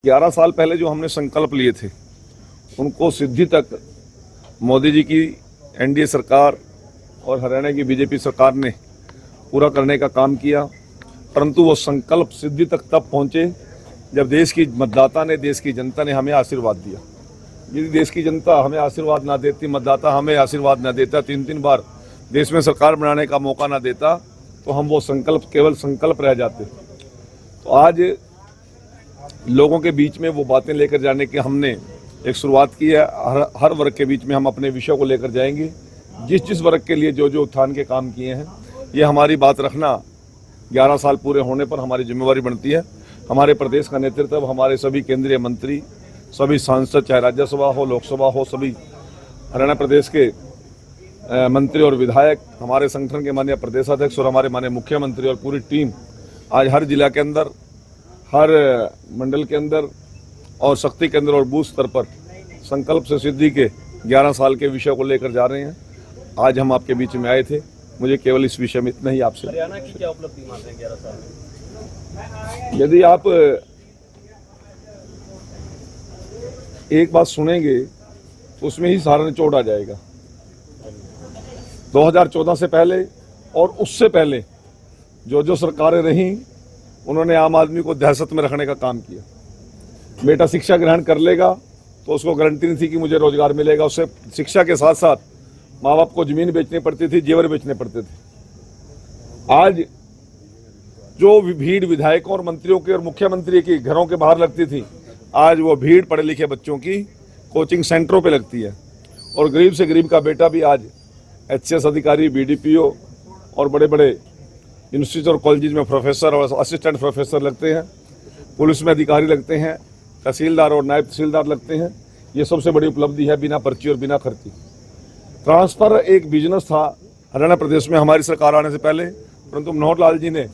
11 साल पहले जो हमने संकल्प लिए थे उनको सिद्धि तक मोदी जी की एनडीए सरकार और हरियाणा की बीजेपी सरकार ने पूरा करने का काम किया, परंतु वो संकल्प सिद्धि तक तब पहुंचे जब देश की मतदाता ने, देश की जनता ने हमें आशीर्वाद दिया। यदि देश की जनता हमें आशीर्वाद ना देती, मतदाता हमें आशीर्वाद ना देता, 3-3 बार देश में सरकार बनाने का मौका ना देता, तो हम वो संकल्प केवल संकल्प रह जाते। तो आज लोगों के बीच में वो बातें लेकर जाने की हमने एक शुरुआत की है। हर वर्ग के बीच में हम अपने विषयों को लेकर जाएंगे। जिस जिस वर्ग के लिए जो जो उत्थान के काम किए हैं, ये हमारी बात रखना 11 साल पूरे होने पर हमारी जिम्मेवारी बनती है। हमारे प्रदेश का नेतृत्व, हमारे सभी केंद्रीय मंत्री, सभी सांसद, चाहे राज्यसभा हो, लोकसभा हो, सभी हरियाणा प्रदेश के मंत्री और विधायक, हमारे संगठन के माननीय प्रदेशाध्यक्ष और हमारे माननीय मुख्यमंत्री और पूरी टीम आज हर जिला के अंदर, हर मंडल के अंदर और शक्ति केंद्र और बूथ स्तर पर संकल्प से सिद्धि के 11 साल के विषय को लेकर जा रहे हैं। आज हम आपके बीच में आए थे। मुझे केवल इस विषय में इतना ही आपसे। हरियाणा की क्या उपलब्धि मानते हैं 11 साल में? यदि आप एक बात सुनेंगे तो उसमें ही सारा निचोड़ आ जाएगा। 2014 से पहले और उससे पहले जो जो सरकारें रहीं, उन्होंने आम आदमी को दहशत में रखने का काम किया। बेटा शिक्षा ग्रहण कर लेगा तो उसको गारंटी नहीं थी कि मुझे रोजगार मिलेगा। उससे शिक्षा के साथ साथ माँ बाप को जमीन बेचनी पड़ती थी, जेवर बेचने पड़ते थे। आज जो भीड़ विधायकों और मंत्रियों के और मुख्यमंत्री की घरों के बाहर लगती थी, आज वो भीड़ पढ़े लिखे बच्चों की कोचिंग सेंटरों पे लगती है। और गरीब से गरीब का बेटा भी आज एचसीएस अधिकारी, बीडीपीओ और बड़े बड़े यूनिवर्सिटी और कॉलेज में प्रोफेसर और असिस्टेंट प्रोफेसर लगते हैं, पुलिस में अधिकारी लगते हैं, तहसीलदार और नायब तहसीलदार लगते हैं। ये सबसे बड़ी उपलब्धि है, बिना पर्ची और बिना खर्ची। ट्रांसफर एक बिजनेस था हरियाणा प्रदेश में हमारी सरकार आने से पहले, परंतु मनोहर लाल जी ने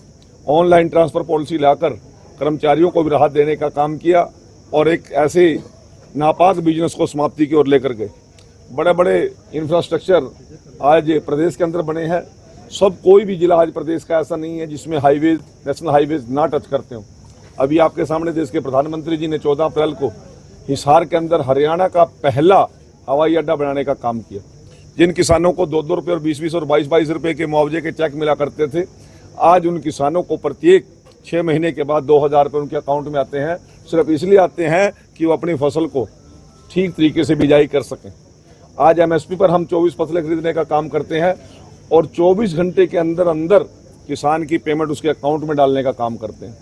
ऑनलाइन ट्रांसफर पॉलिसी लाकर कर्मचारियों को भी राहत देने का काम किया और एक ऐसे नापाक बिजनेस को समाप्ति की ओर लेकर गए। बड़े बड़े इंफ्रास्ट्रक्चर आज प्रदेश के अंदर बने हैं। सब कोई भी जिला आज प्रदेश का ऐसा नहीं है जिसमें हाईवेज, नेशनल हाईवेज ना टच करते हो। अभी आपके सामने देश के प्रधानमंत्री जी ने 14 अप्रैल को हिसार के अंदर हरियाणा का पहला हवाई अड्डा बनाने का काम किया। जिन किसानों को 2-2 रुपये और 20-20 और 22-22 रुपये के मुआवजे के चेक मिला करते थे, आज उन किसानों को प्रत्येक 6 महीने के बाद 2000 रुपये उनके अकाउंट में आते हैं। सिर्फ इसलिए आते हैं कि वो अपनी फसल को ठीक तरीके से बिजाई कर सकें। आज एमएसपी पर हम 24 फसलें खरीदने का काम करते हैं और 24 घंटे के अंदर अंदर किसान की पेमेंट उसके अकाउंट में डालने का काम करते हैं।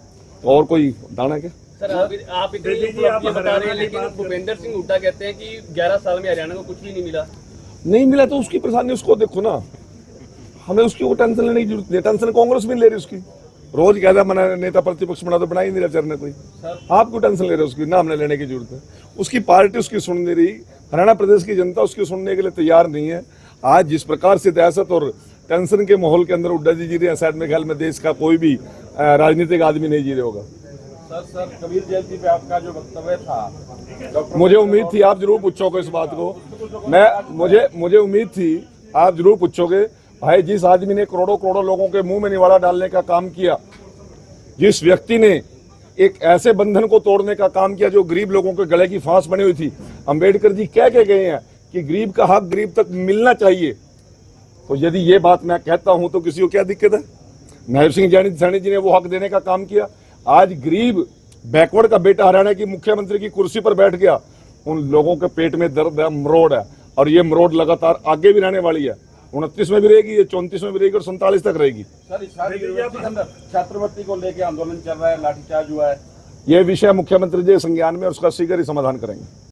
तो और कोई दाना क्या? सर आप इतनी उपलब्धि बता रहे हैं, लेकिन भूपेंद्र सिंह हुड्डा कहते हैं कि 11 साल में हरियाणा को कुछ भी नहीं मिला। नहीं मिला तो उसकी परेशानी उसको देखो ना, हमें उसकी वो टेंशन लेने की जरूरत नहीं। टेंशन कांग्रेस भी ले रही उसकी। रोज कहता मना नेता प्रतिपक्ष बना तो बना ही नहीं रहा चरने कोई। आप क्यों टेंशन ले रहे हो उसकी? ना हमने लेने की जरूरत है। उसकी पार्टी उसकी सुन नहीं रही, हरियाणा प्रदेश की जनता उसकी सुनने के लिए तैयार नहीं है। आज जिस प्रकार से दहशत और टेंशन के माहौल के अंदर हुड्डा जी जी रहे हैं, शायद मेरे ख्याल में देश का कोई भी राजनीतिक आदमी नहीं जी रहा होगा। सर कबीर जयंती पे आपका जो वक्तव्य था, मुझे उम्मीद थी आप जरूर पूछोगे इस बात को। मुझे उम्मीद थी आप जरूर पूछोगे। भाई, जिस आदमी ने करोड़ों करोड़ों लोगों के मुंह में निवाला डालने का काम किया, जिस व्यक्ति ने एक ऐसे बंधन को तोड़ने का काम किया जो गरीब लोगों के गले की फांस बनी हुई थी। अम्बेडकर जी कह के गए हैं कि गरीब का हक गरीब तक मिलना चाहिए। तो यदि ये बात मैं कहता हूं तो किसी को क्या दिक्कत है? नायब सिंह सैनी जी ने वो हक देने का काम किया। आज गरीब बैकवर्ड का बेटा हरियाणा की मुख्यमंत्री की कुर्सी पर बैठ गया। उन लोगों के पेट में दर्द है, मरोड़ है, और ये मरोड़ लगातार आगे भी रहने वाली है। 29 में भी रहेगी, ये 34 में भी रहेगी और 47 तक रहेगी। सर हिसार यूनिवर्सिटी के अंदर छात्रवृत्ति को लेकर आंदोलन चल रहा है, लाठीचार्ज हुआ है। ये विषय मुख्यमंत्री जी संज्ञान में, उसका शीघ्र ही समाधान करेंगे।